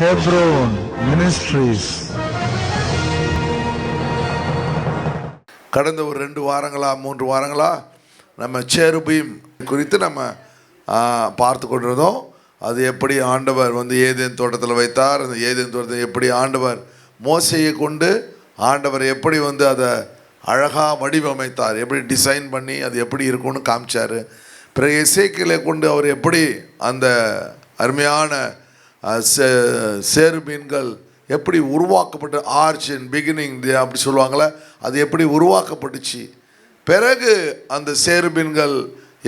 Hebron Ministries. கடந்த ஒரு 2 வாரங்களா 3 வாரங்களா நம்ம சேருபீம் குறித்து நம்ம பார்த்து கொண்டிருந்தோம். அது எப்படி ஆண்டவர் வந்து ஏதேன் தோட்டத்தில் வைத்தார், அந்த ஏதேன் தோட்டத்தில் எப்படி ஆண்டவர் மோசையை கொண்டு ஆண்டவர் எப்படி வந்து அதை அழகாக வடிவமைத்தார், எப்படி டிசைன் பண்ணி அது எப்படி இருக்கும்னு காமிச்சார். பிறகு எசேக்கியேலை கொண்டு அவர் எப்படி அந்த அருமையான சேருபீன்கள் எப்படி உருவாக்கப்பட்ட ஆர்ச் இன் பிகினிங் அப்படி சொல்லுவாங்களே, அது எப்படி உருவாக்கப்பட்டுச்சு. பிறகு அந்த சேருபீன்கள்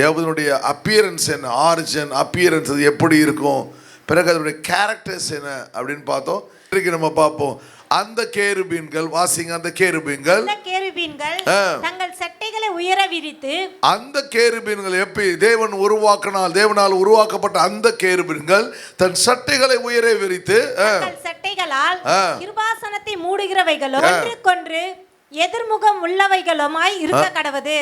எவனுடைய அப்பியரன்ஸ் என்ன, ஆரிஜின் அப்பியரன்ஸ் அது எப்படி இருக்கும், பிறகு அதனுடைய கேரக்டர்ஸ் என்ன அப்படின்னு பார்த்தோம். இன்றைக்கு நம்ம பார்ப்போம் அந்த கேருபீன்கள். வாசிங்க. அந்த கேருபீன்கள் தங்கள் சட்டைகளை உயர விரித்து, அந்த கேருபீன்கள் எப்படி தேவன் உருவாக்கினால், தேவனால் உருவாக்கப்பட்ட அந்த கேருபீன்கள் தன் சட்டைகளை உயர விரித்து சட்டைகளால் கிருபாசனத்தை மூடுகிறவைகளும் ஒன்றுக்கொன்று எதிர்முகம் உள்ளவைகளுமாய் இருக்க கடவது.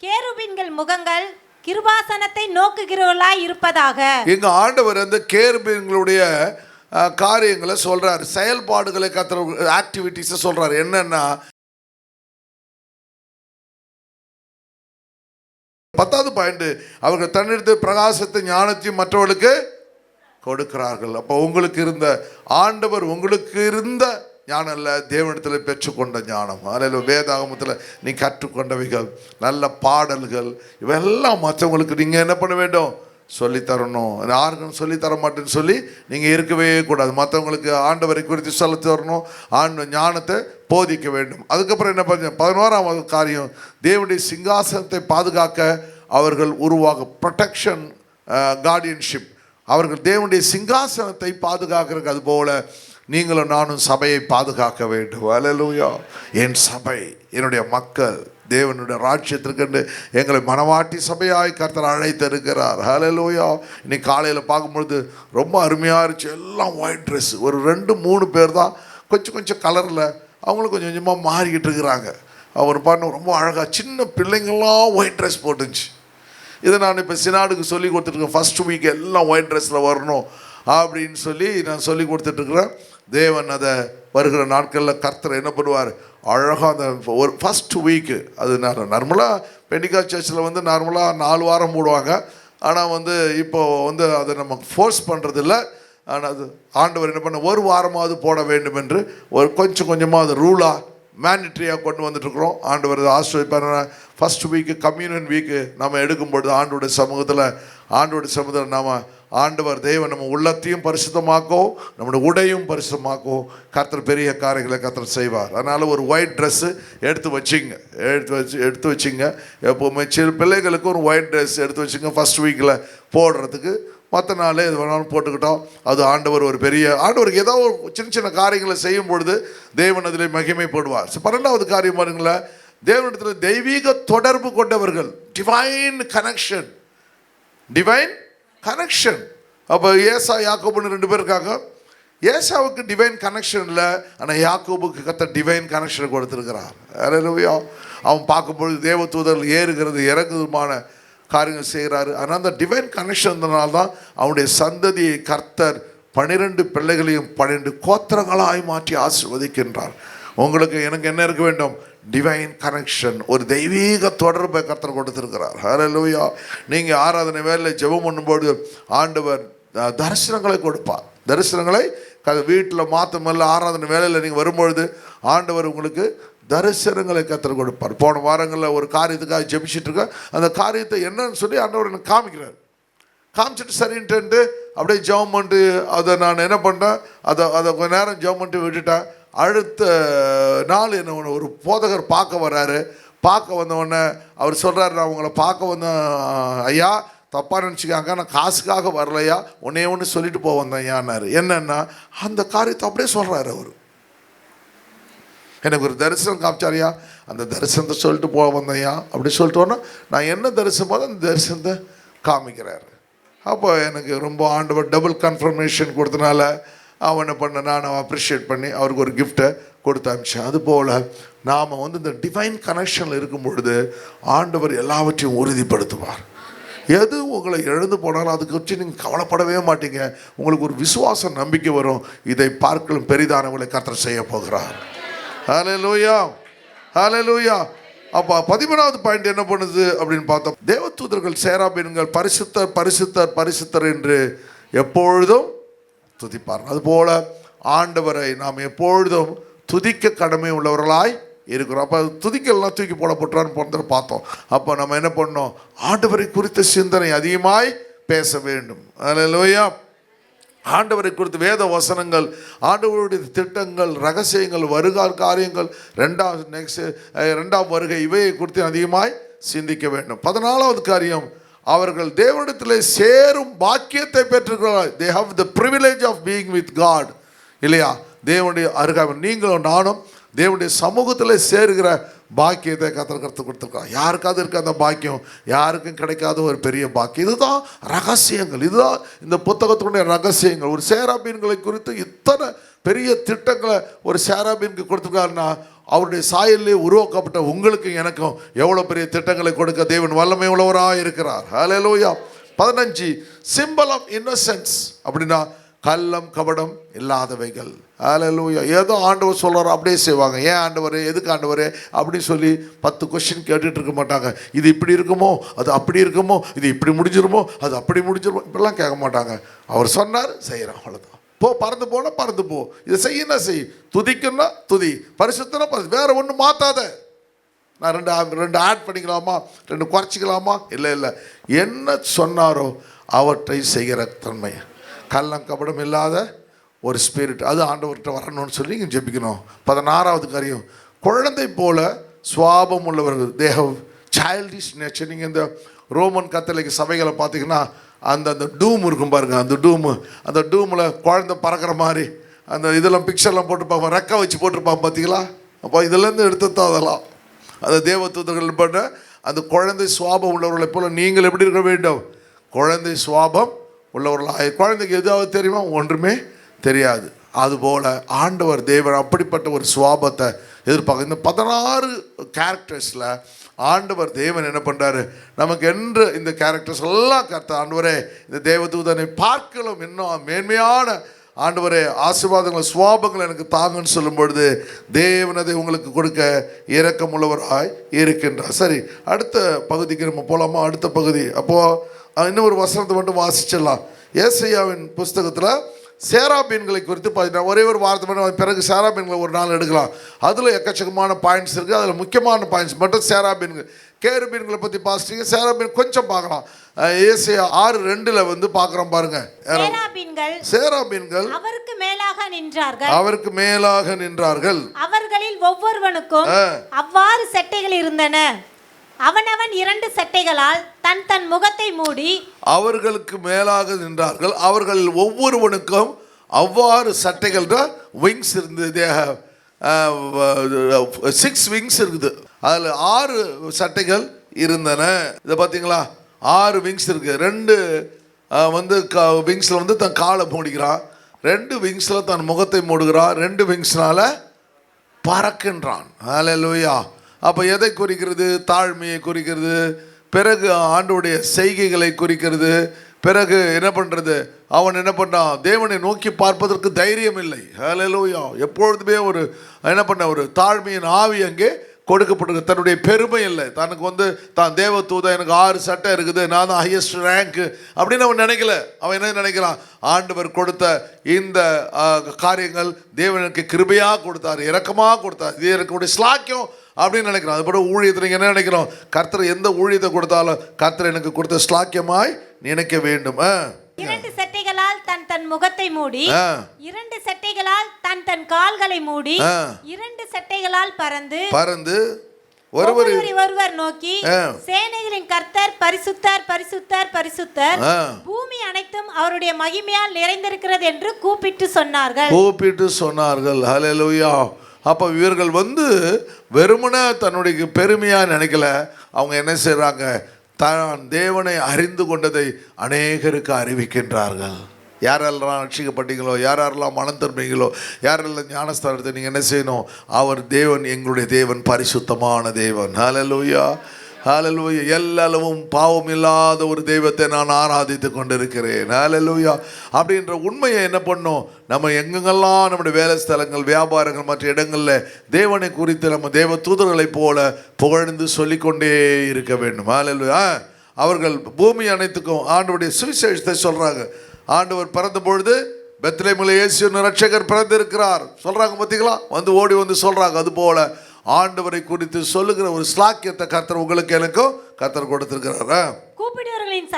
கேருபீன்கள் முகங்கள் கிருபாசனத்தை நோக்குகிறவர்களாய் இருப்பதாக. எங்க ஆண்டவர் அந்த கேருபீன்களுடைய காரியங்களை சொல்றார், செயல்பாடுகளை கத்துற ஆக்டிவிட்டிஸ் சொல்றாரு. என்னன்னா 10வது பாயிண்ட், அவர்கள் தன்னிடத்து பிரகாசத்தை ஞானத்தையும் மற்றவர்களுக்கு கொடுக்கிறார்கள். அப்போ உங்களுக்கு இருந்த ஆண்டவர் உங்களுக்கு இருந்த ஞானம் இல்லை, தேவனிடத்தில் பெற்றுக்கொண்ட ஞானம். அதில் வேதாகமத்தில் நீ கற்றுக்கொண்டவைகள், நல்ல பாடல்கள், இவெல்லாம் மற்றவங்களுக்கு நீங்கள் என்ன பண்ண வேண்டும், சொல்லித்தரணும். யாருக்கும் சொல்லித்தர மாட்டேன்னு சொல்லி நீங்கள் இருக்கவே கூடாது. மற்றவங்களுக்கு ஆண்டவரை குறித்து சொல்லி தரணும், ஞானத்தை போதிக்க வேண்டும். அதுக்கப்புறம் என்ன பண்ண 11வது காரியம், தேவனுடைய சிங்காசனத்தை பாதுகாக்க அவர்கள் உருவாக ப்ரொடெக்ஷன், கார்டியன்ஷிப். அவர்கள் தேவனுடைய சிங்காசனத்தை பாதுகாக்கிறதுக்கு அதுபோல நீங்களும் நானும் சபையை பாதுகாக்க வேண்டும். அல்லேலூயா. என் சபை, என்னுடைய மக்கள் தேவனுடைய ராஜ்யத்திற்கு எங்களை மனவாட்டி சபையாய் கர்த்தர் அழைத்திருக்கிறார். ஹல்லேலூயா. இன்னைக்கு காலையில் பார்க்கும்பொழுது ரொம்ப அருமையாக இருந்துச்சு. எல்லாம் ஒயிட் ட்ரெஸ், ஒரு 2-3 பேர் தான் கொஞ்சம் கலரில், அவங்களும் கொஞ்சம் கொஞ்சமாக மாறிக்கிட்டு இருக்கிறாங்க. அவர் பாருங்க ரொம்ப அழகாக சின்ன பிள்ளைங்கள்லாம் ஒயிட் ட்ரெஸ் போட்டுச்சு. இதை நான் இப்போ சினாடுக்கு சொல்லி கொடுத்துட்ருக்கேன். ஃபஸ்ட் வீக் எல்லாம் ஒயிட் ட்ரெஸ்ஸில் வரணும் அப்படின்னு சொல்லி நான் சொல்லி கொடுத்துட்ருக்குறேன். தேவன் அதை வருகிற நாட்களில் கர்த்தர் என்ன பண்ணுவார், அழகாக அந்த ஒரு ஃபஸ்ட் வீக்கு. அது நார்மலாக பெண்டிகாஸ்ட் சர்ச்சில் வந்து நார்மலாக 4 வாரம் மூடுவாங்க. ஆனால் வந்து இப்போது வந்து அதை நம்ம ஃபோர்ஸ் பண்ணுறதில்ல. ஆனால் அது ஆண்டவர் என்ன பண்ண, ஒரு வாரமாவது போட வேண்டும் என்று ஒரு கொஞ்சமாக அது ரூலாக மேண்டிட்ரியாக கொண்டு வந்துட்டுருக்குறோம். ஆண்டவர் ஆசிரியப்பார். ஃபஸ்ட் வீக்கு கம்யூனியன் வீக்கு நம்ம எடுக்கும்பொழுது ஆண்டோடைய சமூகத்தில் நாம் ஆண்டவர் தேவன் நம்ம உள்ளத்தையும் பரிசுத்தமாக்கோ, நம்முடைய உடையும் பரிசுத்தமாக்கோ கர்த்தர் பெரிய காரியங்களை கர்த்தர் செய்வார். அதனால் ஒரு ஒயிட் ட்ரெஸ்ஸு எடுத்து வச்சிங்க. எப்போவுமே சில பிள்ளைகளுக்கு ஒரு ஒயிட் ட்ரெஸ் எடுத்து வச்சுங்க ஃபஸ்ட் வீக்கில் போடுறதுக்கு. மற்ற நாளே எது வேணாலும் போட்டுக்கிட்டோம். அது ஆண்டவருக்கு ஏதோ ஒரு சின்ன காரியங்களை செய்யும் பொழுது தேவன் அதில் மகிமைப்படுவார். 12வது காரியம் பாருங்களேன், தேவனிடத்தில் தெய்வீக தொடர்பு கொண்டவர்கள், டிவைன் கனெக்ஷன். அப்போ ஏசா யாக்கோபுன்னு 2 பேர் இருக்காங்க. ஏசாவுக்கு டிவைன் கனெக்ஷன் இல்லை, ஆனால் யாக்கோபுக்கு கர்த்தர் டிவைன் கனெக்ஷன் கொடுத்துருக்கிறார். அல்லேலூயா. அவன் பார்க்கும்பொழுது தேவதூதர்கள் ஏறுகிறது இறங்குதுமான காரியங்கள் செய்கிறாரு. ஆனால் அந்த டிவைன் கனெக்ஷன்னால தான் அவனுடைய சந்ததியை கர்த்தர் 12 பிள்ளைகளையும் 12 கோத்திரங்களாய் மாற்றி ஆசீர்வதிக்கின்றார். உங்களுக்கு எனக்கு என்ன இருக்க வேண்டும், டிவைன் கனெக்ஷன், ஒரு தெய்வீக தொடர்பை கர்த்தர் கொடுத்திருக்கிறார். ஹல்லேலூயா. நீங்கள் ஆராதனை வேலையில் ஜெபம் பண்ணும்போது ஆண்டவர் தரிசனங்களை கொடுப்பார். தரிசனங்களை வீட்டில் மாற்றமல்ல, ஆராதனை வேலையில் நீங்கள் வரும்பொழுது ஆண்டவர் உங்களுக்கு தரிசனங்களை கர்த்தர் கொடுப்பார். போன வாரங்களில் ஒரு காரியத்துக்காக ஜெபிச்சுட்டு இருக்க, அந்த காரியத்தை என்னன்னு சொல்லி ஆண்டவர் எனக்கு காமிச்சிட்டு சரின்ட்டு அப்படியே ஜெபம் பண்ணிட்டு அதை நான் என்ன பண்ணேன், அதை கொஞ்ச நேரம் ஜெபம் பண்ணிட்டு விட்டுட்டேன். அடுத்த நாள் என்ன ஒரு போதகர் பார்க்க வர்றாரு. பார்க்க வந்தவொடனே அவர் சொல்கிறாரு, நான் உங்களை பார்க்க வந்தேன் ஐயா, தப்பாக நினச்சிக்காங்க, நான் காசுக்காக வரலையா, ஒன்று சொல்லிட்டு போக வந்தேன் ஐயான்னாரு. என்னன்னா அந்த காரியத்தை அப்படியே சொல்கிறாரு அவர். எனக்கு ஒரு தரிசனம் காமிச்சாரியா, அந்த தரிசனத்தை சொல்லிட்டு போக வந்தையா அப்படி சொல்லிட்டோன்னா நான் என்ன தரிசனம் போது அந்த தரிசனத்தை காமிக்கிறாரு. அப்போ எனக்கு ரொம்ப ஆண்டவர் டபுள் கன்ஃபர்மேஷன் கொடுத்தனால அவன் என்ன பண்ண, நான் அப்ரிஷியேட் பண்ணி அவருக்கு ஒரு கிஃப்டை கொடுத்து அனுப்பிச்சேன். அதுபோல் நாம் வந்து இந்த டிவைன் கனெக்ஷனில் இருக்கும் பொழுது ஆண்டவர் எல்லாவற்றையும் உறுதிப்படுத்துவார். எது உங்களை எழுந்து போனாலும் அதை குறித்து நீங்கள் கவலைப்படவே மாட்டீங்க. உங்களுக்கு ஒரு விசுவாச நம்பிக்கை வரும். இதை பார்க்கலும் பெரிதானவங்களை கர்த்தர் செய்ய போகிறார். ஹல்லேலூயா, ஹல்லேலூயா. அப்போ 13வது பாயிண்ட் என்ன பண்ணுது அப்படின்னு பார்த்தோம். தேவதூதர்கள் சேராபீன்கள் பரிசுத்தர் பரிசுத்தர் பரிசுத்தர் என்று எப்பொழுதும் துதிப்பார்கள். அதுபோல ஆண்டவரை நாம் எப்பொழுதும் துதிக்க கடமை உள்ளவர்களாய் இருக்கிறோம். அப்போ துதிக்கலாம் தூக்கி போடப்பட்டான்னு போன்ற பார்த்தோம். அப்போ நம்ம என்ன பண்ணோம்? ஆண்டவரை குறித்த சிந்தனை அதிகமாய் பேச வேண்டும். அல்லேலூயா. ஆண்டவரை குறித்து வேத வசனங்கள், ஆண்டவருடைய திட்டங்கள், ரகசியங்கள், வருகால் காரியங்கள், ரெண்டாம் வருகை இவையை குறித்து அதிகமாய் சிந்திக்க வேண்டும். 14வது காரியம், அவர்கள் தேவனிடத்தில் சேரும் பாக்கியத்தை பெற்றுக்கிறார்கள். they have the privilege of being with God. இல்லையா? தேவனுடைய அருகாமை நீங்களும் நானும் தேவனுடைய சமூகத்தில் சேருகிற பாக்கியத்தை கர்த்தர் கொடுத்துருக்காங்க. யாருக்காவது இருக்க அந்த பாக்கியம், யாருக்கும் கிடைக்காத ஒரு பெரிய பாக்கியம். இதுதான் ரகசியங்கள், இதுதான் இந்த புத்தகத்தினுடைய ரகசியங்கள். ஒரு சேராபீன்களை குறித்து இத்தனை பெரிய திட்டங்களை ஒரு சேராபீனுக்கு கொடுத்துருக்காருன்னா, அவருடைய சாயலிலே உருவாக்கப்பட்ட உங்களுக்கு எனக்கும் எவ்வளோ பெரிய திட்டங்களை கொடுக்க தேவன் வல்லமை உள்ளவராக இருக்கிறார். ஹல்லேலூயா. 15 சிம்பிள் ஆஃப் இன்னசென்ஸ் அப்படின்னா கள்ளம் கபடம் இல்லாதவைகள். ஹல்லேலூயா. ஏதோ ஆண்டவர் சொல்கிறார் அப்படியே செய்வாங்க. ஏன் ஆண்டவரே, எதுக்கு ஆண்டவரே அப்படின்னு சொல்லி 10 கொஸ்டின் கேட்டுட்டு இருக்க மாட்டாங்க. இது இப்படி இருக்குமோ, அது அப்படி இருக்குமோ, இது இப்படி முடிஞ்சிருமோ, அது அப்படி முடிஞ்சிருமோ, இப்படிலாம் கேட்க மாட்டாங்க. அவர் சொன்னார், செய்கிறான், அவ்வளோதான். போ, பறந்து போனா பறந்து போ, இதை செய்யணும் செய், துதிக்குன்னா துதி, பரிசுத்தனா பரிசு, வேற ஒன்றும் மாற்றாத. நான் ரெண்டு ஆட் பண்ணிக்கலாமா, 2 குறைச்சிக்கலாமா? இல்லை, என்ன சொன்னாரோ அவற்றை செய்கிற தன்மை, கள்ளம் கபடம் இல்லாத ஒரு ஸ்பிரிட், அது ஆண்டவர்கிட்ட வரணும்னு சொல்லி இங்கே ஜெபிக்கணும். 16வது காரியம், குழந்தை போல சுவாபம் உள்ளவர்கள், தே ஹவ் சைல்டிஷ் நேச்சர். நீங்கள் இந்த ரோமன் கத்தோலிக்க சபைகளை பார்த்தீங்கன்னா அந்த டூம் இருக்கும் பாருங்கள், அந்த டூமில் குழந்தை பறக்கிற மாதிரி அந்த இதெல்லாம் பிக்சர்லாம் போட்டுருப்பாங்க, ரெக்கை வச்சு போட்டிருப்பாங்க பார்த்தீங்களா? அப்போ இதுலேருந்து எடுத்து தான் அதெல்லாம் அந்த தேவதூதர்கள் பண்ண அந்த குழந்தை சுவாபம் உள்ளவர்களை போல நீங்கள் எப்படி இருக்க வேண்டும்? குழந்தை சுவாபம் உள்ளவர்களாக. குழந்தைக்கு எதாவது தெரியுமா? ஒன்றுமே தெரியாது. அதுபோல் ஆண்டவர் தேவன் அப்படிப்பட்ட ஒரு சுவாபத்தை எதிர்பார்க்க. இந்த 16 கேரக்டர்ஸில் ஆண்டவர் தேவன் என்ன பண்ணுறாரு, நமக்கு என்று இந்த கேரக்டர்ஸ் எல்லாம் கர்த்த ஆண்டவரே இந்த தேவதூதனை பார்க்கலாம் இன்னும் மேன்மையான ஆண்டவரே ஆசீர்வாதங்கள் சுவாபங்கள் எனக்கு தாங்கன்னு சொல்லும் பொழுது தேவன் அதை உங்களுக்கு கொடுக்க இரக்கமுள்ளவராய் இருக்கின்றார். சரி, அடுத்த பகுதிக்கு நம்ம போகலாமா? அடுத்த பகுதி. அப்போது இன்னும் ஒரு வசனத்தை மட்டும் வாசிச்சிடலாம். ஏசாயாவின் புஸ்தகத்தில் சேராபீன்களை குறித்து பார்த்தீங்கன்னா ஒரே ஒரு வார்த்தை மட்டும், பிறகு சேராபீன்களை ஒரு நாள் எடுக்கலாம். அதில் எக்கச்சக்கமான பாயிண்ட்ஸ் இருக்குது. அதில் முக்கியமான பாயிண்ட்ஸ் மட்டும் சேராபீன்கள். கேருபீன்களை பற்றி பாசிட்டீங்க, சேராபீன் கொஞ்சம் பார்க்கலாம். ஏசாயா 6:2 வந்து பார்க்குறோம் பாருங்க. சேராபீன்கள் அவருக்கு மேலாக நின்றார்கள். அவர்களில் ஒவ்வொருவனுக்கும் அவ்வாறு செட்டைகள் இருந்தன. அவனவன் 2 சட்டைகளால் தன் முகத்தை மூடி அவர்களுக்கு மேலாக நின்றார்கள். அவர்களில் ஒவ்வொருவனுக்கும் அவ்வாறு சட்டைகள் விங்ஸ் இருந்தது. 6 விங்ஸ் இருக்குது. அதில் 6 சட்டைகள் இருந்தன. இதை பார்த்தீங்களா? 6 விங்ஸ் இருக்குது. 2 வந்து விங்ஸில் வந்து தன் காலை மூடிக்கிறான், 2 விங்ஸில் தன் முகத்தை மூடுகிறான், 2 விங்ஸ்னால பறக்கின்றான். ஹல்லேலூயா. அப்போ எதை குறிக்கிறது? தாழ்மையை குறிக்கிறது. பிறகு ஆண்டவருடைய செய்கைகளை குறிக்கிறது. பிறகு என்ன பண்ணுறது? அவன் என்ன பண்ணான்? தேவனை நோக்கி பார்ப்பதற்கு தைரியம் இல்லை. ஹல்லேலூயா. எப்பொழுதுமே ஒரு தாழ்மையின் ஆவி அங்கே கொடுக்கப்பட்டிருக்கு. தன்னுடைய பெருமை இல்லை, தனக்கு வந்து தான் தேவதூதன், எனக்கு 6 சட்டை இருக்குது, நான் தான் ஹையஸ்ட் ரேங்க் அப்படின்னு அவன் நினைக்கல. அவன் என்ன நினைக்கிறான்? ஆண்டவர் கொடுத்த இந்த காரியங்கள் தேவனுக்கு கிருபையாக கொடுத்தார், இரக்கமாக கொடுத்தார், இது எனக்கு ஸ்லாக்கியம் அப்படின்னு நினைக்கிறான். அதுபோல ஊழியத்தில் நீங்கள் என்ன நினைக்கிறோம்? கர்த்தர் எந்த ஊழியத்தை கொடுத்தாலும் கர்த்தர் எனக்கு கொடுத்த ஸ்லாக்கியமாய் நினைக்க வேண்டும். 2 சட்டைகளால் தன் முகத்தை மூடி, 2 சட்டைகளால் தன் கால்களை மூடி, 2 சட்டைகளால் பறந்து ஒருவர் நோக்கி சேனைகளின் கர்த்தர் பரிசுத்தர் பரிசுத்தர் பரிசுத்தர், பூமி அனைத்தும் அவருடைய மகிமையால் நிறைந்திருக்கிறது என்று கூப்பிட்டு சொன்னார்கள். ஹல்லேலூயா. அப்போ இவர்கள் வந்து வெறுமனே தன்னுடைய பெருமையாக நினைக்கல. அவங்க என்ன செய்கிறாங்க? தான் தேவனை அறிந்து கொண்டதை அநேகருக்கு அறிவிக்கின்றார்கள். யாரெல்லாம் ரட்சிக்கப்பட்டீங்களோ, யாரெல்லாம் மனம் திரும்பிங்களோ, யாரெல்லாம் ஞானஸ்தானத்தை நீங்கள் என்ன செய்யணும்? அவர் தேவன், எங்களுடைய தேவன் பரிசுத்தமான தேவன். ஹல்லேலூயா, ஹalleluya. எல்லாலவும் பாவம் இல்லாத ஒரு தெய்வத்தை நான் ஆராதித்து கொண்டிருக்கிறேன். ஹalleluya. அப்படின்ற உண்மையை என்ன பண்ணோம், நம்ம எங்கெங்கெல்லாம் நம்முடைய வேலை ஸ்தலங்கள், வியாபாரங்கள், மற்ற இடங்களில் தேவனை குறித்து நம்ம தேவ தூதர்களைப் போல புகழ்ந்து சொல்லிக்கொண்டே இருக்க வேண்டும். ஹalleluya. அவர்கள் பூமி அனைத்துக்கும் ஆண்டவருடைய சுவிசேஷத்தை சொல்றாங்க. ஆண்டவர் பிறந்த பொழுது பெத்லகேமில் இயேசு ரட்சகர் பிறந்திருக்கிறார் சொல்றாங்க. பார்த்தீங்களா, வந்து ஓடி வந்து சொல்றாங்க. அதுபோல ஆண்டவரை குறித்து சொல்லுகிற ஒரு ஸ்லாக்கியத்தை கர்த்தர் உங்களுக்கு எனக்கும் கர்த்தர் கொடுத்திருக்கிறார். கூப்பிடுகளின்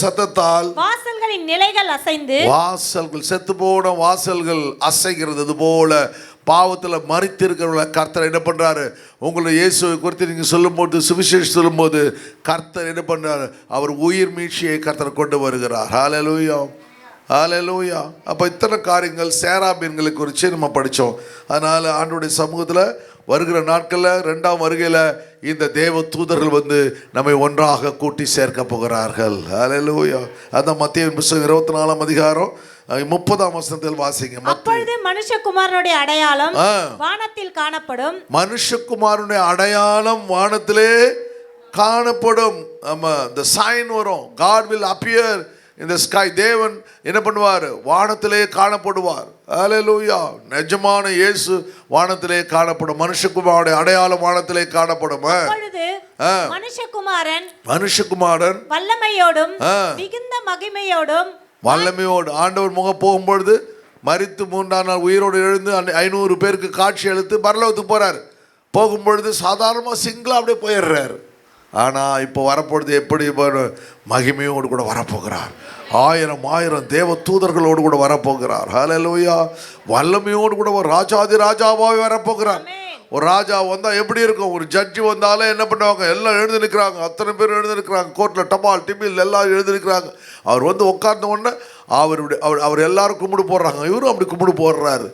சத்தத்தால் வாசல்களின் நிலைகள் அசைந்து, வாசல்கள் செத்து போன வாசல்கள் அசைகிறது போல பாவத்தில் மரித்திருக்கிறவங்கள கர்த்தர் என்ன பண்றாரு, உங்களுடைய இயேசுவை குறித்து நீங்க சொல்லும்போது, சுவிசேஷம் சொல்லும்போது கர்த்தர் என்ன பண்றாரு, அவர் உயிர் மீட்சியை கர்த்தர் கொண்டு வருகிறார். ஹalleluya, ஹalleluya. அப்போ இத்தனை காரியங்கள் சேராபீன்களை குறித்து நம்ம படித்தோம். அதனால் ஆண்டவருடைய சமூகத்தில் வருகிற நாட்களில் 2ஆம் வருகையில் இந்த தேவ தூதர்கள் வந்து நம்மை ஒன்றாக கூட்டி சேர்க்க போகிறார்கள். ஹalleluya. அதான் மத்தேயு புத்தகம் 24ஆம் அதிகாரம் 30ஆம் வசனத்தில் வாசிங்க. அப்பொழுது மனுஷகுமாரனுடைய அடையாளம் வானத்தில் காணப்படும். மனுஷகுமாரனுடைய அடையாளம் வானத்திலே காணப்படும். ஆமா, the sign வரும். God will appear in the sky. தேவன் என்ன பண்ணுவார், வானத்திலே காணப்படுவார். ஹalleluya. நிஜமான இயேசு வானத்திலே காணப்படும். மனுஷகுமாரனுடைய அடையாளம் வானத்திலே காணப்படும். மனுஷகுமாரன் வல்லமையோடும் மிகுந்த மகிமையோடும் ஆண்டவர் முகம் போகும்பொழுது மரித்து 3ஆம் நாள் உயிரோடு எழுந்து 500 பேருக்கு காட்சி அளித்து பரலோகத்துக்கு போறார். போகும்பொழுது சாதாரணமாக சிங்கிளாக அப்படியே போயிடுறாரு. ஆனால் இப்போ வரப்பொழுது எப்படி மகிமையோடு கூட வரப்போகிறார். 1000 தேவ தூதர்களோடு கூட வரப்போகிறார். ஹalleluya. வல்லமையோடு கூட ஒரு ராஜாதி ராஜாவாக வரப்போகிறார். ஒரு ராஜா வந்தால் எப்படி இருக்கும், ஒரு ஜட்ஜி வந்தாலே என்ன பண்ணுவாங்க, எல்லாம் எழுந்து நிற்கிறாங்க. அத்தனை பேர் எழுந்து நிற்கிறாங்க. கோர்ட்டில் டபால் டிபில் எல்லாம் எழுந்து நிற்கிறாங்க. அவர் வந்து உட்கார்ந்த உடனே அவர் எல்லாரும் கும்பிடு போடுறாங்க. இவரும் அப்படி கும்பிடு போடுறாரு.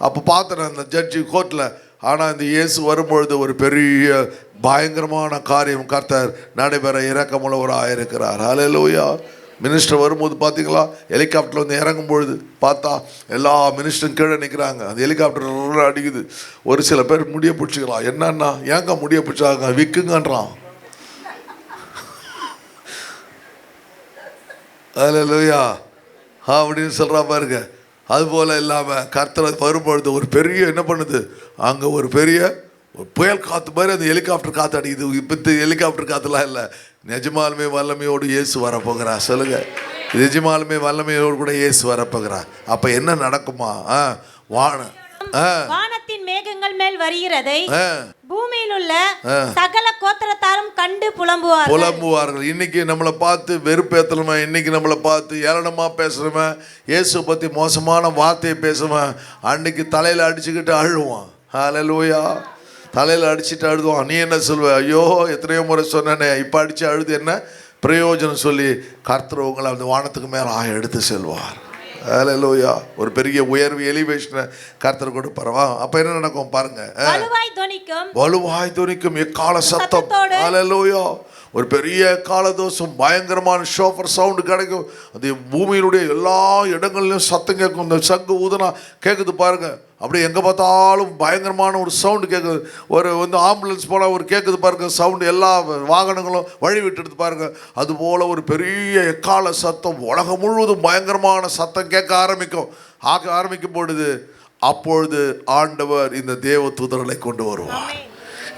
அப்போ பார்த்தேன் அந்த ஜட்ஜி கோர்ட்டில். ஆனால் இந்த இயேசு வரும்பொழுது ஒரு பெரிய பயங்கரமான காரியம் கர்த்தர் நடைபெற இரக்கமுள்ளவராக இருக்கிறார். ஹalleluya. மினிஸ்டர் வரும்போது பார்த்தீங்களா, ஹெலிகாப்டர் வந்து இறங்கும் பொழுது பார்த்தா எல்லா மினிஸ்டரும் கீழே நிற்கிறாங்க. அந்த ஹெலிகாப்டர் அடிக்குது. ஒரு சில பேர் முடிய பிடிச்சிக்கலாம். என்னன்னா, ஏங்க முடிய பிடிச்சாங்க, விற்குங்கன்றான். ஹalleluya அப்படின்னு சொல்கிறா பாருங்க. அதுபோல் இல்லாமல் கர்த்தர் வரும்பொழுது ஒரு பெரிய என்ன பண்ணுது, அங்கே ஒரு பெரிய புயல் காற்று மாதிரி அந்த ஹெலிகாப்டர் காற்று அடிக்குது. இப்போ ஹெலிகாப்டர் காற்றுலாம் இல்லை, நிஜமாலுமே வல்லமையோடு இயேசு வரப்போகிறார். சொல்லுங்க, நிஜமாலுமே வல்லமையோடு கூட இயேசு வரப்போகிறார். அப்போ என்ன நடக்குமா, வானத்தின் மேகங்கள் மேல் வருகிறதை பூமியில் உள்ள சகல கோத்திரத்தாரும் கண்டு புலம்புவார்கள். இன்னைக்கு நம்மளை பார்த்து வெறுப்பேத்தணுமா, இன்னைக்கு நம்மளை பார்த்து ஏளனமா பேசுறோமா, இயேசு பத்தி மோசமான வார்த்தையை பேசுவேன், அன்னைக்கு தலையில அடிச்சுக்கிட்டு அழுவான். ஹalleluya. தலையில அடிச்சுட்டு அழுதுவான். நீ என்ன சொல்வ, ஐயோ எத்தனையோ முறை சொன்னேனே, இப்போ அடிச்சு அழுது என்ன பிரயோஜனம் சொல்லி கர்த்தர் உங்களை அந்த வானத்துக்கு மேலே எடுத்து செல்வார். ஹalleluya. ஒரு பெரிய உயர்வு எலிவேஷனை கர்த்தர் கொடுப்பார். அப்ப என்ன நடக்கும் பாருங்க, வலுவாய் துணிக்கும் எக்கால சத்தம். ஹalleluya. ஒரு பெரிய காலதோஷம், பயங்கரமான ஷோஃபர் சவுண்டு கிடைக்கும். அது பூமியினுடைய எல்லா இடங்கள்லையும் சத்தம் கேட்கும். இந்த சங்கு ஊதுனா கேட்குது பாருங்க. அப்படியே எங்கே பார்த்தாலும் பயங்கரமான ஒரு சவுண்டு கேட்குது. ஒரு வந்து ஆம்புலன்ஸ் போனால் ஒரு கேட்குது பாருங்க சவுண்டு, எல்லா வாகனங்களும் வழி விட்டுடுது பாருங்க. அதுபோல் ஒரு பெரிய எக்கால சத்தம், உலகம் முழுவதும் பயங்கரமான சத்தம் கேட்க ஆரம்பிக்கும் பொழுது அப்பொழுது ஆண்டவர் இந்த தேவ தூதர்களை கொண்டு வருவார்.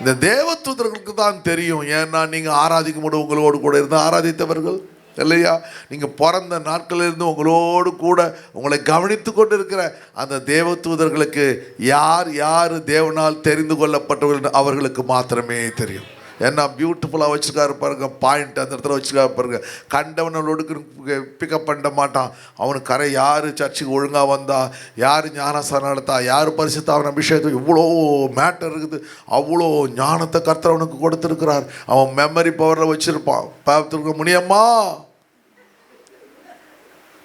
இந்த தேவ தூதர்களுக்கு தான் தெரியும். ஏன்னா நீங்கள் ஆராதிக்கும் போது உங்களோடு கூட இருந்து ஆராதித்தவர்கள் இல்லையா, நீங்கள் பிறந்த நாட்களிலிருந்து உங்களோடு கூட உங்களை கவனித்து கொண்டு இருக்கிற அந்த தேவ தூதர்களுக்கு யார் தேவனால் தெரிந்து கொள்ளப்பட்டவர்கள் அவர்களுக்கு மாத்திரமே தெரியும். ஏன்னா பியூட்டிஃபுல்லாக வச்சுருக்காரு பாருங்க, பாயிண்ட் அந்த இடத்துல வச்சுருக்காரு பாருங்க. கண்டவனோடு பிக்கப் பண்ண மாட்டான். அவனுக்கு கரை யார் சர்ச்சுக்கு ஒழுங்காக வந்தா, யார் ஞானஸ்தானம் நடத்தா, யார் பரிசுத்தாவின் அபிஷேகத்துக்கு இவ்வளோ மேட்டர் இருக்குது. அவ்வளோ ஞானத்தை கர்த்தர் அவனுக்கு கொடுத்துருக்கிறார். அவன் மெமரி பவரில் வச்சுருப்பான். பார்த்துருக்க முனியம்மா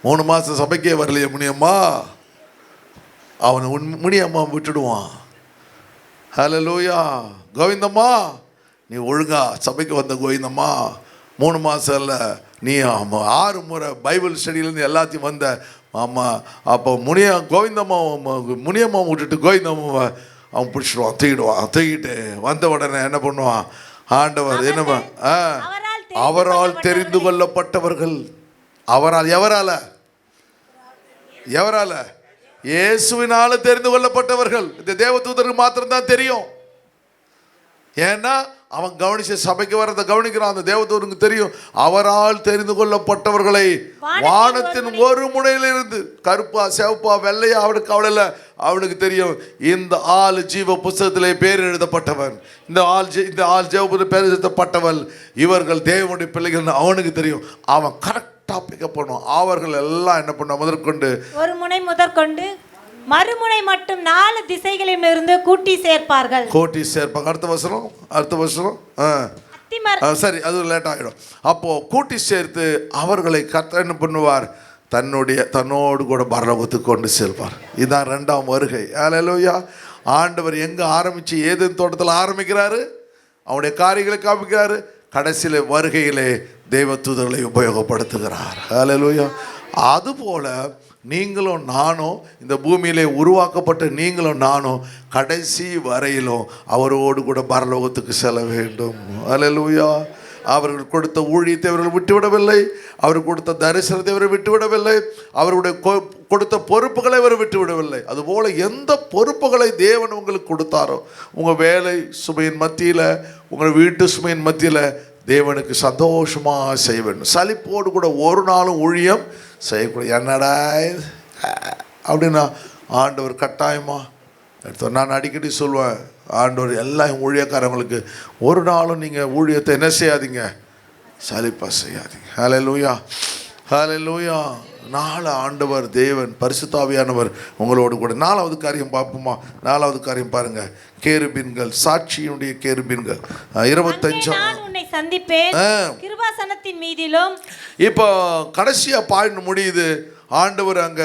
3 மாதம் சபைக்கே வரலையே முனியம்மா, அவனை முனியம்மா விட்டுடுவான். ஹல்லேலூயா. கோவிந்தம்மா நீ ஒழுங்கா சபைக்கு வந்த கோவிந்தம்மா, 3 மாதம் இல்லை, நீ 6 முறை பைபிள் ஸ்டடியிலேருந்து எல்லாத்தையும் வந்த ஆமாம். அப்போ முனியம்மா விட்டுட்டு கோவிந்தம்மாவை அவன் பிடிச்சிடுவான், தூக்கிட்டு வந்த உடனே என்ன பண்ணுவான், ஆண்டவர் என்னவா அவரால் அவரால் தெரிந்து கொள்ளப்பட்டவர்கள். அவரால் எவரால? எவரால? இயேசுவினால தெரிந்து கொள்ளப்பட்டவர்கள். இந்த தேவதூதருக்கு மாத்திரம்தான் தெரியும். ஏன்னா அவன் கவனிச்ச சபைக்கு வரத கவனிக்கிறான். அந்த தேவதூதருக்கு தெரியும் அவரால் தெரிந்து கொள்ளப்பட்டவர்களை வானத்தின் ஒரு முனையிலிருந்து கருப்பா சிவப்பா வெள்ளையா அவனுக்கு அவள அவனுக்கு தெரியும். இந்த ஆள் ஜீவ புஸ்தகத்திலே பேர் எழுதப்பட்டவன், இந்த ஆள் ஜீவ பேர் எழுதப்பட்டவள், இவர்கள் தேவனுடைய பிள்ளைகள் அவனுக்கு தெரியும். அவன் கரெக்டா பிக்கப் பண்ணுவான். அவர்கள் எல்லாம் என்ன பண்ண முதற்கொண்டு ஒரு முனை முதற்கொண்டு மறுமுனை மட்டும் 4 திசைகளிலும் இருந்து கூட்டி சேர்ப்பார்கள். அடுத்த வசனம் சரி, அது லேட் ஆகிடும். அப்போ கூட்டி சேர்த்து அவர்களை கர்த்தர் என்ன பண்ணுவார்? தன்னோடு கூட பரலோகத்துக்கு கொண்டு செல்வார். இதுதான் 2ஆம் வருகை. அல்லேலூயா. ஆண்டவர் எங்க ஆரம்பிச்சு ஏதேன் தோட்டத்தில் ஆரம்பிக்கிறாரு, அவருடைய காரியங்களை காமிக்கிறாரு. கடைசியில வருகையிலே தேவதூதர்களை உபயோகப்படுத்துகிறார். அல்லேலூயா. அதுபோல நீங்களும் நானும், இந்த பூமியிலே உருவாக்கப்பட்ட நீங்களும் நானும் கடைசி வரையிலும் அவரோடு கூட பரலோகத்துக்கு செல்ல வேண்டும். அல்லேலூயா. அவர்கள் கொடுத்த ஊழியத்தை அவர்கள் விட்டுவிடவில்லை, அவர்கள் கொடுத்த தரிசனத்தை அவர்கள் விட்டுவிடவில்லை, அவருடைய கொடுத்த பொறுப்புகளை அவர் விட்டுவிடவில்லை. அதுபோல் எந்த பொறுப்புகளை தேவன் உங்களுக்கு கொடுத்தாரோ, உங்கள் வேலை சுமையின் மத்தியில், உங்கள் வீட்டு சுமையின் மத்தியில் தேவனுக்கு சந்தோஷமாக செய்ய வேண்டும். சலிப்போடு கூட ஒரு நாளும் ஊழியம் செய்யக்கூடாது. என்னடா அப்படின்னா ஆண்டவர் கட்டாயமா எடுத்து. நான் அடிக்கடி சொல்லுவேன், ஆண்டவர் எல்லா ஊழியக்காரங்களுக்கு ஒரு நாளும் நீங்கள் ஊழியத்தை என்ன செய்யாதீங்க, சலிப்பாக செய்யாதீங்க. ஹல்லேலூயா, ஹல்லேலூயா. நாலு ஆண்டவர் தேவன் பரிசுத்தாவியானவர் உங்களோடு கூட. 4வது காரியம் பார்ப்போமா? 4வது காரியம் பாருங்க, கேருபீன்கள், சாட்சியினுடைய கேருபீன்கள். 25 சந்திப்பேன் கிருபாசனத்தின் மீதிலும். இப்போ கடைசியா பாயிண்ட் முடியுது. ஆண்டவர் அங்க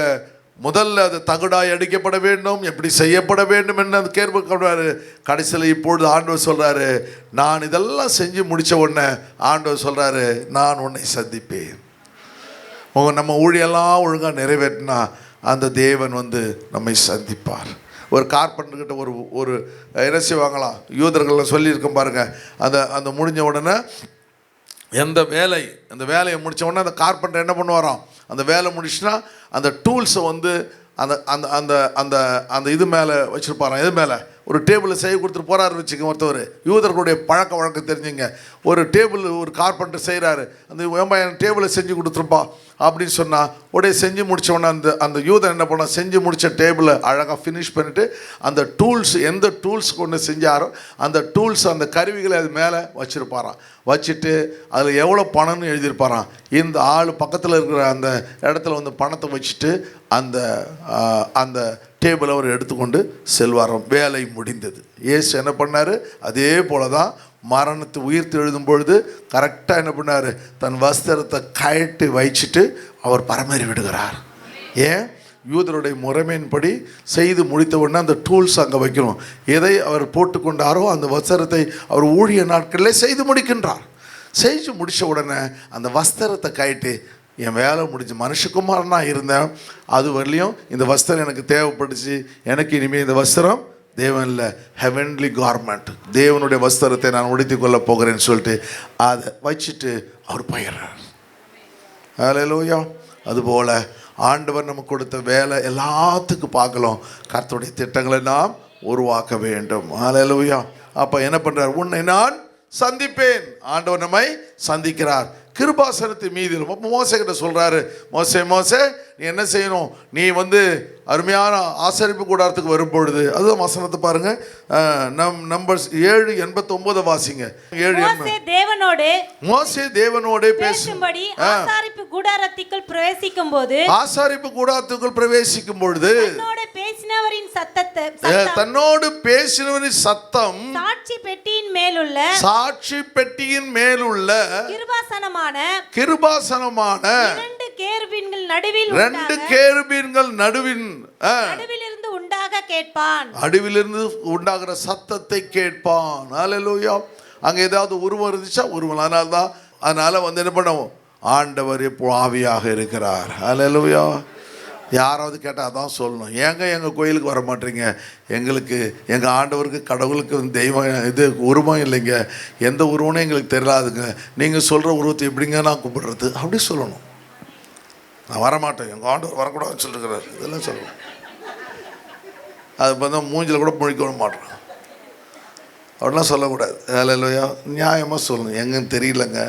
முதல்ல அது தகுடாய் அடிக்கப்பட வேண்டும், எப்படி செய்யப்பட வேண்டும் என்று அந்த கேட்கிறாரு. கடைசியில் இப்பொழுது ஆண்டவர் சொல்றாரு, நான் இதெல்லாம் செஞ்சு முடிச்ச உடனே ஆண்டவர் சொல்றாரு, நான் உன்னை சந்திப்பேன். நம்ம ஊழியெல்லாம் ஒழுங்காக நிறைவேற்றினா அந்த தேவன் நம்மை சந்திப்பார். ஒரு கார்பெண்டர்கிட்ட ஒரு என்ன செய்வாங்களாம், யூதர்கள்லாம் சொல்லியிருக்கோம் பாருங்க. அந்த முடிஞ்ச உடனே அந்த வேலையை முடித்த உடனே அந்த கார்பெண்டர் என்ன பண்ணுவாராம், அந்த வேலை முடிச்சுன்னா அந்த டூல்ஸை அந்த அந்த அந்த அந்த அந்த இது மேலே வச்சுருப்பாராம். இது மேலே ஒரு டேபிளில் செய்ய கொடுத்துட்டு போகிறாரு வச்சுக்கோங்க. ஒருத்தவர் யூதர்களுடைய பழக்க வழக்கம் தெரிஞ்சுங்க. ஒரு டேபிள் ஒரு கார்பெண்டர் செய்கிறாரு, அந்த வேம்பாயன் டேபிளை செஞ்சு கொடுத்துருப்பா அப்படின்னு சொன்னால் உடைய செஞ்சு முடித்த உடனே அந்த யூதன் என்ன பண்ணால், செஞ்சு முடித்த டேபிளை அழகாக ஃபினிஷ் பண்ணிவிட்டு அந்த டூல்ஸ் எந்த டூல்ஸ் கொண்டு செஞ்சாரோ அந்த டூல்ஸ் அந்த கருவிகளை அது மேலே வச்சுருப்பாராம். வச்சுட்டு அதில் எவ்வளோ பணம்னு எழுதியிருப்பாராம். இந்த ஆள் பக்கத்தில் இருக்கிற அந்த இடத்துல பணத்தை வச்சுட்டு அந்த அந்த டேபிளை அவர் எடுத்துக்கொண்டு செல்வாராம். வேலை முடிந்தது. இயேசு என்ன பண்ணார், அதே போல தான் மரணத்தை உயிர்த்து எழுதும் பொழுது கரெக்டாக என்ன பண்ணார், தன் வஸ்திரத்தை கழட்டி வச்சுட்டு அவர் பரமேறி விடுகிறார். ஏன்? யூதருடைய முறைமையின்படி செய்து முடித்த உடனே அந்த டூல்ஸ் அங்கே வைக்கணும். எதை அவர் போட்டுக்கொண்டாரோ அந்த வஸ்திரத்தை அவர் ஊழிய நாட்களிலே செய்து முடிக்கின்றார். செய்து முடித்த உடனே அந்த வஸ்திரத்தை கழட்டி, என் வேலை முடிஞ்சு மனுஷகுமாரனா இருந்தேன், அது வரலையும் இந்த வஸ்திரம் எனக்கு தேவைப்பட்டுச்சு, எனக்கு இனிமேல் இந்த வஸ்திரம் தேவனில் ஹெவன்லி கார்மெண்ட், தேவனுடைய வஸ்திரத்தை நான் உடுத்தி கொள்ள போகிறேன்னு சொல்லிட்டு அதை வச்சுட்டு அவர் போயிடுறார். ஹல்லேலூயா. அதுபோல் ஆண்டவர் நமக்கு கொடுத்த வேலை எல்லாத்துக்கும் பார்க்கலாம், கர்த்தருடைய திட்டங்களை நாம் உருவாக்க வேண்டும். ஹல்லேலூயா. அப்போ என்ன பண்ணுறார், உன்னை நான் சந்திப்பேன். ஆண்டவர் நம்மை சந்திக்கிறார். கிருபாசனத்தின் மீது மோசே கிட்ட சொல்றாரு, மோசே நீ என்ன செய்யணும், நீ அருமையான ஆசரிப்பு கூடாரத்துக்கு வரும் பொழுது, அதுதான் வசனத்தை பாருங்க, நம்பர்ஸ் 7:89 வாசிங்க. 7:80. மோசே தேவனோடு பேசும்படி ஆசரிப்பு கூடாரத்துக்குள் பிரவேசிக்கும் பொழுது தன்னோடு பேசினவரின் சத்தம் சாட்சி பெட்டியின் மேலுள்ள கிருபாசனமான 2 கேருபீன்கள் நடுவிலிருந்து உண்டாகிற சத்தத்தை கேட்பான். ஹல்லேலூயா. அங்க ஏதாவது உருவம் இருந்துச்சா உருவம், அதனால என்ன பண்ணுவோம், ஆண்டவர் இப்போ ஆவியாக இருக்கிறார். ஹல்லேலூயா. யாராவது கேட்டால் அதான் சொல்லணும். ஏங்க எங்கள் கோயிலுக்கு வர மாட்டீங்க, எங்களுக்கு எங்கள் ஆண்டவருக்கு கடவுளுக்கு தெய்வம் இது உருவம் இல்லைங்க, எந்த உருவம்னு எங்களுக்கு தெரியாதுங்க, நீங்கள் சொல்கிற உருவத்தை எப்படிங்க நான் கும்பிடுறது அப்படி சொல்லணும். நான் வரமாட்டேன், எங்கள் ஆண்டவர் வரக்கூடாதுன்னு சொல்லிருக்கிறார், இதெல்லாம் சொல்லணும். அது பார்த்தா மூஞ்சில் கூட முழிக்க மாட்டேன் அப்படிலாம் சொல்லக்கூடாது. இல்லையா, நியாயமாக சொல்லணும். எங்கன்னு தெரியலங்க,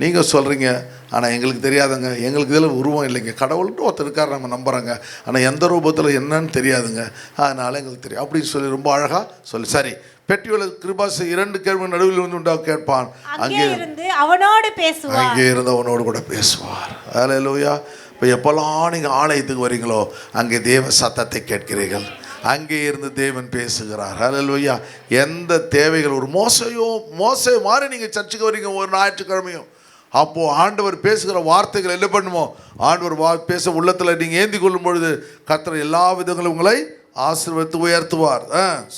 நீங்கள் சொல்கிறீங்க, ஆனால் எங்களுக்கு தெரியாதுங்க, எங்களுக்கு இதில் உருவம் இல்லைங்க, கடவுள்கிட்ட ஒருத்தர் இருக்கார் நம்ம நம்புகிறாங்க, ஆனால் எந்த ரூபத்தில் என்னன்னு தெரியாதுங்க, அதனால் எங்களுக்கு தெரியும் அப்படின்னு சொல்லி ரொம்ப அழகாக சொல்லி. சரி, பெட்டியுள்ள கிருபாசு 2 கேள்வி நடுவில் வந்து கேட்பான், அங்கே இருந்து அவனோடு பேசுவார், அங்கே இருந்து அவனோடு கூட பேசுவார். அல்லேலூயா. இப்போ எப்போல்லாம் நீங்கள் ஆலயத்துக்கு வரீங்களோ அங்கே தேவ சத்தத்தை கேட்கிறீர்கள், அங்கே இருந்து தேவன் பேசுகிறார். அல்லேலூயா. எந்த தேவைகள், ஒரு மோசை மாதிரி நீங்கள் சர்ச்சுக்கு வரீங்க ஒரு ஞாயிற்றுக்கிழமையும், அப்போது ஆண்டவர் பேசுகிற வார்த்தைகள் என்ன பண்ணுவோம், ஆண்டவர் பேச உள்ளத்தில் நீங்கள் ஏந்தி கொள்ளும் பொழுது கர்த்தர் எல்லா விதங்களும் உங்களை ஆசீர்வதித்து உயர்த்துவார்.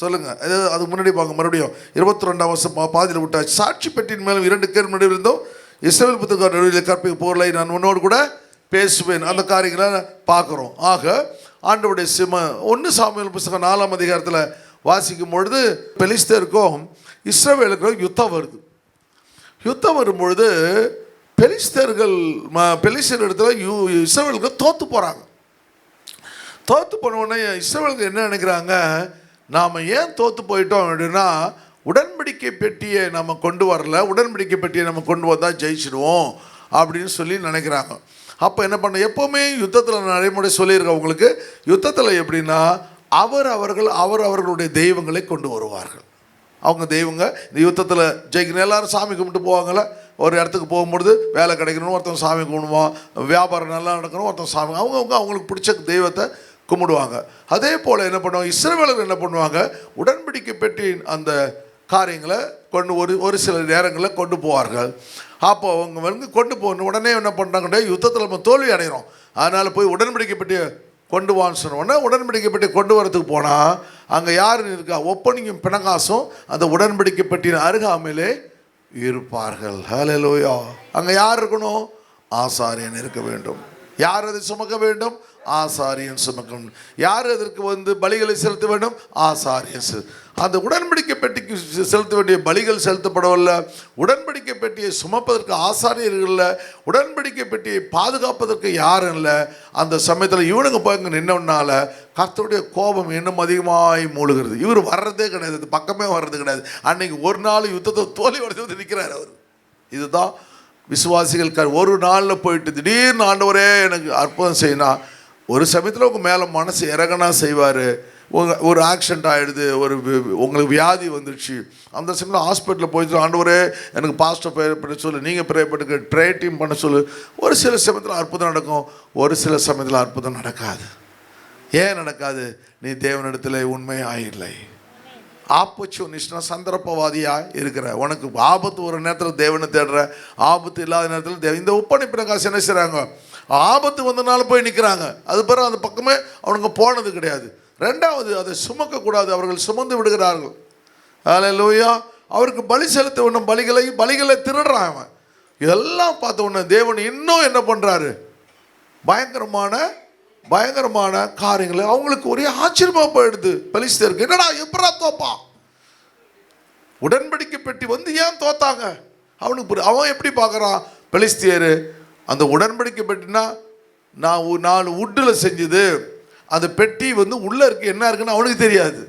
சொல்லுங்கள். அதுக்கு முன்னாடி பார்க்க மறுபடியும் 22ஆம் வருஷம் பாதியில் விட்டாச்சு. சாட்சி பெட்டியின் மேலும் 2 கேள்வி நடுவில் இருந்தோம், இஸ்ரவேல் புத்திரக்காரர் நடுவில் கற்பிக்க பொருளை நான் உன்னோடு கூட பேசுவேன், அந்த காரியங்களை பார்க்குறோம். ஆக ஆண்டவருடைய 1 சாமுவேல் புத்தகம் 4ஆம் அதிகாரத்தில் வாசிக்கும் பொழுது பெலிஸ்தருக்கும் இஸ்ரவேலுக்கும் யுத்தம் வருது. யுத்தம் வரும்பொழுது பெலிஸ்தர்கள் இடத்துல இஸ்ரவேலுக்கு தோற்று போகிறாங்க. தோற்று போன உடனே இஸ்ரவேலுக்கு என்ன நினைக்கிறாங்க, நாம் ஏன் தோற்று போயிட்டோம் அப்படின்னா, உடன்படிக்கை பெட்டியை நம்ம கொண்டு வரல, உடன்படிக்கை பெட்டியை நம்ம கொண்டு வந்தால் ஜெயிச்சிடுவோம் அப்படின்னு சொல்லி நினைக்கிறாங்க. அப்போ என்ன பண்ண, எப்போவுமே யுத்தத்தில் நடைமுறை சொல்லியிருக்கேன் உங்களுக்கு, யுத்தத்தில் எப்படின்னா அவர்களுடைய தெய்வங்களை கொண்டு வருவார்கள். அவங்க தெய்வங்க இந்த யுத்தத்தில் ஜெயிக்கணும், எல்லோரும் சாமி கும்பிட்டு போவாங்கள, ஒரு இடத்துக்கு போகும்பொழுது வேலை கிடைக்கணும் ஒருத்தன் சாமி கும்பிடுவான், வியாபாரம் நல்லா நடக்கணும் ஒருத்தன் சாமி, அவங்களுக்கு பிடிச்ச தெய்வத்தை கும்பிடுவாங்க. அதே போல் என்ன பண்ணுவாங்க, இஸ்ரவேலர்கள் என்ன பண்ணுவாங்க, உடன்படிக்கை பெட்டியின் அந்த காரியங்களை ஒரு சில நேரங்களில் கொண்டு போவார்கள். அப்போ அவங்க கொண்டு போகணும். உடனே என்ன பண்ணுறாங்க, யுத்தத்தில் நம்ம தோல்வி அடைகிறோம், அதனால் போய் உடன்படிக்கை பெட்டியை கொண்டு வான்னு சொன்னோடனே உடன்படிக்கை பெட்டி கொண்டு வரதுக்கு போனால் அங்கே யார் இருக்கா, ஒப்பனியும் பிணங்காசும் அந்த உடன்படிக்கை பெட்டியின் அருகாமையிலே இருப்பார்கள். ஹல்லேலூயா. அங்கே யார் இருக்கணும், ஆசாரியன் இருக்க வேண்டும். யார் அதை சுமக்க வேண்டும், ஆசாரியன் சுமக்கணும். யார் அதற்கு பலிகளை செலுத்த வேண்டும், ஆசாரியன். அந்த உடன்படிக்கை பெட்டிக்கு செலுத்த வேண்டிய பலிகள் செலுத்தப்படவில்லை, உடன்படிக்கை பெட்டியை சுமப்பதற்கு ஆசாரியர்கள் இல்லை, உடன்படிக்கை பெட்டியை பாதுகாப்பதற்கு யாரும் இல்லை. அந்த சமயத்தில் இவனுங்க போய் நின்னவனால கர்த்தருடைய கோபம் இன்னும் அதிகமாகி மூழ்கிறது. இவர் வர்றதே கிடையாது, பக்கமே வர்றது கிடையாது. அன்னைக்கு ஒரு நாள் யுத்தத்தை தோல்வி அடைந்து நிற்கிறார் அவர். இதுதான் விசுவாசிகள். ஒரு நாளில் போயிட்டு திடீர்னு ஆண்டவரே எனக்கு அற்புதம் செய்யணும், ஒரு சமயத்தில் உங்கள் மேலே மனசு இறங்கனா செய்வார். ஒரு ஆக்சிடென்ட் ஆகிடுது, உங்களுக்கு வியாதி வந்துடுச்சு, அந்த சமயத்தில் ஹாஸ்பிட்டலில் போயிட்டு ஆண்டவரே எனக்கு பாஸ்டர் ப்ரே பண்ண சொல்லு, நீங்கள் ப்ரே பண்ணுங்க, ட்ரே டீம் பண்ண சொல்லு. ஒரு சில சமயத்தில் அற்புதம் நடக்கும், ஒரு சில சமயத்தில் அற்புதம் நடக்காது. ஏன் நடக்காது, நீ தேவனிடத்தில் உண்மையாக இல்லை, ஆப்பர்ச்சுனிஸ்ட்னா சந்தர்ப்பவாதியாக இருக்கிற. உனக்கு ஆபத்து ஒரு நேரத்தில் தேவனை தேடுற, ஆபத்து இல்லாத நேரத்தில் இந்த ஒப்பனைப்பின காசு என்ன செய்கிறாங்க, ஆபத்து வந்தனால போய் நிற்கிறாங்க, அது பிறகு அந்த பக்கமே அவனுங்க போனது கிடையாது. ரெண்டாவது, அதை சுமக்கக்கூடாது, அவர்கள் சுமந்து விடுகிறார்கள். அல்லேலூயா. அவருக்கு பலி செலுத்த வேண்டும், பலிகளை திருடுறான் அவன். இதெல்லாம் பார்த்த உடனே தேவன் இன்னும் என்ன பண்ணுறாரு, பயங்கரமான காரியங்களை அவங்களுக்கு ஒரே ஆச்சரியமாக போயிடுது. பெலிஸ்தருக்கு என்னடா எப்படா தோப்பா, உடன்படிக்கை பெட்டி ஏன் தோத்தாங்க அவனுக்கு. அவன் எப்படி பார்க்குறான், பெலிஸ்தியர் அந்த உடன்படிக்கை பெட்டினா நான் 4 வுட்டில் செஞ்சது, அந்த பெட்டி உள்ளே இருக்கு, என்ன இருக்குன்னு அவனுக்கு தெரியாது.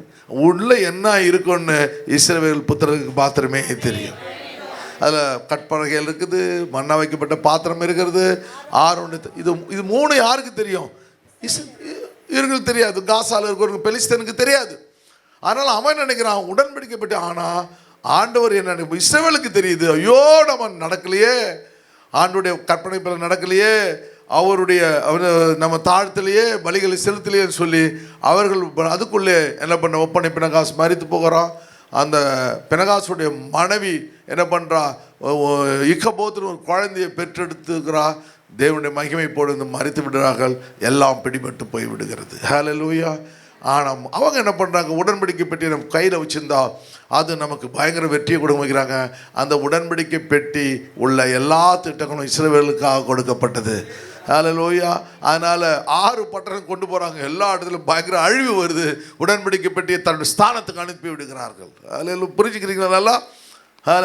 உள்ளே என்ன இருக்குன்னு இஸ்ரவேல் புத்திரருக்கு மாத்திரமே தெரியும். அதில் கற்பலகைகள் இருக்குது, மண்ணா வைக்கப்பட்ட பாத்திரம் இருக்கிறது, ஆரோன். இது 3 யாருக்கு தெரியும், இவங்களுக்கு தெரியாது. காசால இருக்கிறவங்க பெலிஸ்தனுக்கு தெரியாது. அதனால் அவன் நினைக்கிறான் உடன்படிக்கை பெட்டி. ஆனால் ஆண்டவர் என்ன, இஸ்ரவேலுக்கு தெரியுது, ஐயோ நம்ம நடக்கலையே, ஆண்டவருடைய கற்பனை பல நடக்கலையே, நம்ம தாழ்த்திலேயே பலிகளை செலுத்தலையேன்னு சொல்லி அவர்கள் அதுக்குள்ளே என்ன பண்ண, ஒப்பனை பிணகாசு மரித்து போகிறான். அந்த பிணகாசுடைய மனைவி என்ன பண்ணுறா, இக்கபோத்துன்னு ஒரு குழந்தையை பெற்றெடுத்துக்கிறா. தேவனுடைய மகிமை போடு மறித்து விடுறார்கள், எல்லாம் பிடிபட்டு போய் விடுகிறது. ஹல்லேலூயா. ஆனால் அவங்க என்ன பண்ணுறாங்க, உடன்படிக்கை பெட்டி நம்ம கையில் வச்சுருந்தா அது நமக்கு பயங்கர வெற்றியை கொடுக்க வைக்கிறாங்க. அந்த உடன்படிக்கை பெட்டி உள்ள எல்லா திட்டங்களும் இஸ்ரவேலுக்காக கொடுக்கப்பட்டது. ஹல்லேலூயா. அதனால் 6 பட்டணம் கொண்டு போகிறாங்க. எல்லா இடத்துலையும் பயங்கர அழிவு வருது. உடன்படிக்கை பெட்டியை தன்னுடைய ஸ்தானத்துக்கு அனுப்பி விடுகிறார்கள். ஹல்லேலூயா. புரிஞ்சுக்கிறீங்களா நல்லா?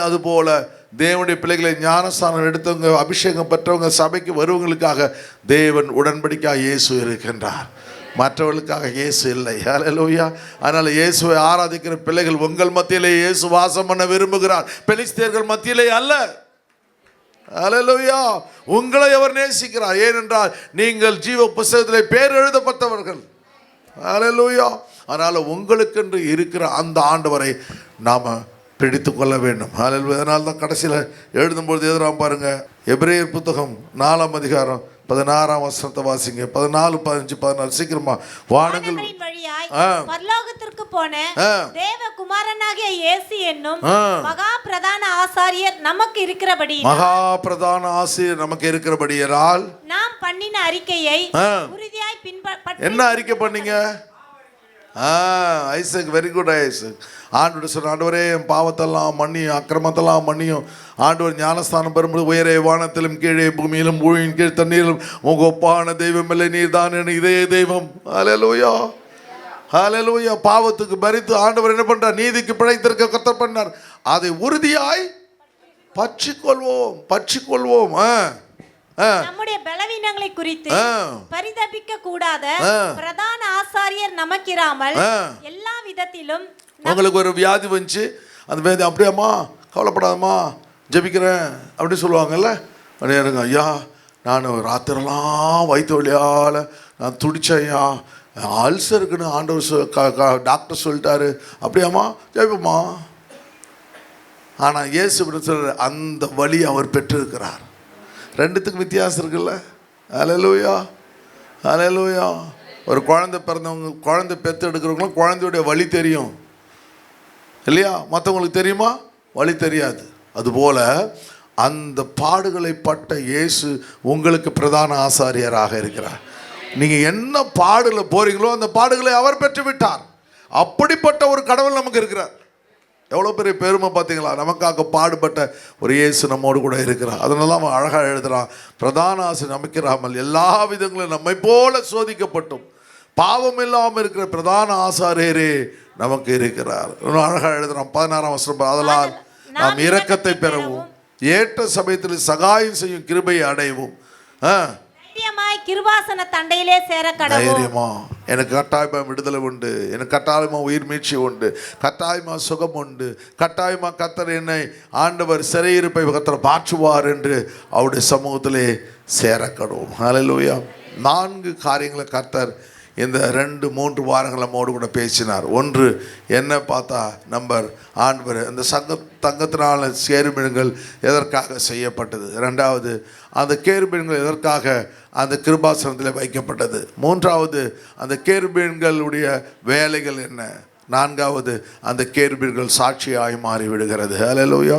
அதுபோல் தேவனுடைய பிள்ளைகளை ஞானஸ்தானம் எடுத்தவங்க, அபிஷேகம் பெற்றவங்க, சபைக்கு வருவங்களுக்காக தேவன் உடன்படிக்கையாக இயேசு இருக்கின்றார். மற்றவர்களுக்காக இயேசு இல்லை. ஹல்லேலூயா. அதனால் இயேசுவை ஆராதிக்கிற பிள்ளைகள் உங்கள் மத்தியிலே இயேசு வாசம் பண்ண விரும்புகிறார், பெலிஸ்தேர்கள் மத்தியிலே அல்ல. ஹல்லேலூயா. உங்களை அவர் நேசிக்கிறார். ஏனென்றால் நீங்கள் ஜீவ புத்தகத்திலே பேர் எழுதப்பட்டவர்கள். ஹல்லேலூயா. அதனால் உங்களுக்கென்று இருக்கிற அந்த ஆண்டவரை நாம் பிடித்து கொள்ள வேண்டும். அதனால தான் கடைசியில் எழுதும்போது எதிராக பாருங்க, எபிரேயர் புத்தகம் 4ஆம் அதிகாரம் 16ஆம் வசனத்தை வாசிங்க. 14, 15, 16 சீக்கிரமா. வானங்கள் வழியாய் பரலோகத்திற்கு போன தேவ குமாரனாகிய இயேசு என்னும் மகா பிரதான ஆசாரியர் நமக்கு இருக்கிறபடியால் நாம் பண்ணின அறிக்கையை உறுதியாய் பின்பற்ற. என்ன அறிக்கை பண்ணீங்க? Isaac, very good Isaac. ஆண்டவர் சொன்ன, ஆண்டவரே என் பாவத்தெல்லாம் மன்னியும், அக்கிரமத்தெல்லாம் மன்னியும். ஆண்டவர் ஞானஸ்தானம் பெறும்போது உயரே வானத்திலும் கீழே பூமியிலும் பூமியின் கீழ் தண்ணீரிலும் உங்க ஒப்பான தெய்வம் இல்லை, நீர் தான் இதே தெய்வம். ஹல்லேலூயா, ஹல்லேலூயா. பாவத்துக்கு பரித்து ஆண்டவர் என்ன பண்றார்? நீதிக்கு பிழைத்திருக்க கர்த்தர் பண்ணார். அதை உறுதியாய் பற்றிக்கொள்வோம். நம்முடைய பலவீனங்களை குறித்து பரிதபிக்க கூடாத பிரதான ஆசாரியர் நமக்கிராமல் எல்லா விதத்திலும். உங்களுக்கு ஒரு வியாதி வந்துச்சு, அந்த வியாதி அப்படியாம்மா கவலைப்படாதம்மா ஜெபிக்கிறேன் அப்படி சொல்லுவாங்கல்ல. எனக்கு ஐயா நான் ராத்திரெல்லாம் வயிற்று வலியால் நான் துடித்தேன் ஐயா, அல்சருக்குன்னு ஆண்டவர் டாக்டர் சொல்லிட்டாரு, அப்படியாம்மா ஜெபிப்பம்மா. ஆனால் இயேசு இப்படி சொல்ற அந்த வலி அவர் பெற்றிருக்கிறார். ரெண்டுத்துக்கும் வித்தியாசம் இருக்குல்ல. ஹல்லேலூயா, ஹல்லேலூயா. ஒரு குழந்தை பிறந்தவங்க, குழந்தை பெற்று எடுக்கிறவங்களும் குழந்தையுடைய வலி தெரியும் இல்லையா? மற்றவங்களுக்கு தெரியுமா? வலி தெரியாது. அதுபோல் அந்த பாடுகளை பட்ட இயேசு உங்களுக்கு பிரதான ஆசாரியராக இருக்கிறார். நீங்கள் என்ன பாடுல போறீங்களோ அந்த பாடுகளை அவர் பெற்று விட்டார். அப்படிப்பட்ட ஒரு கடவுள் நமக்கு இருக்கிறார். எவ்வளோ பெரிய பெருமை பார்த்தீங்களா? நமக்காக பாடுபட்ட ஒரு இயேசு நம்மோடு கூட இருக்கிறார். அதனால அவன் அழகாக எழுதுகிறான், பிரதான ஆசை நமக்கிறாமல் எல்லா விதங்களும் நம்மை போல சோதிக்கப்பட்டும் பாவம் இல்லாமல் இருக்கிற பிரதான ஆசாரியரே நமக்கு இருக்கிறார். இன்னும் அழகாக எழுதுகிறான் 16ஆம் வசனம், அதனால் நாம் இரக்கத்தை பெறவும் ஏற்ற சமயத்தில் சகாயம் செய்யும் கிருபையை அடையவும் கிருபாசன தண்டையிலே சேர தைரியமா. எனக்கு கட்டாயமா விடுதலை உண்டு, எனக்கு கட்டாயமா உயிர் மீட்சி உண்டு, கட்டாயமா சுகம் உண்டு, கட்டாயமா கர்த்தர் என்னை ஆண்டவர் சிறையிருப்பை கர்த்தர் மாற்றுவார் என்று அவருடைய சமூகத்திலே சேரக்கடும். ஹல்லேலூயா. 4 காரியங்களை கர்த்தர் இந்த 2-3 வாரங்கள் நம்மோடு கூட பேசினார். ஒன்று என்ன பார்த்தா, நம்பர் ஆண்டவர் அந்த தங்கத்தினால கேருபீன்கள் எதற்காக செய்யப்பட்டது. 2வது அந்த கேருபீன்கள் எதற்காக அந்த கிருபாசனத்தில் வைக்கப்பட்டது. 3வது அந்த கேருபீன்களுடைய வேலைகள் என்ன. 4வது அந்த கேருபீன்கள் சாட்சியாய் மாறிவிடுகிறது. ஹல்லேலூயா.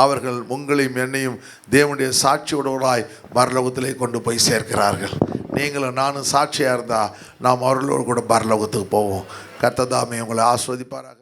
அவர்கள் உங்களையும் என்னையும் தேவனுடைய சாட்சியுடவராய் பரலோகத்திலே கொண்டு போய் சேர்க்கிறார்கள். நீங்களும் நானும் சாட்சியாக இருந்தால் நாம் அவர்களோடு கூட பரலோகத்துக்கு போவோம். கர்த்தர் தாமே உங்களை ஆஸ்வதிப்பாராக.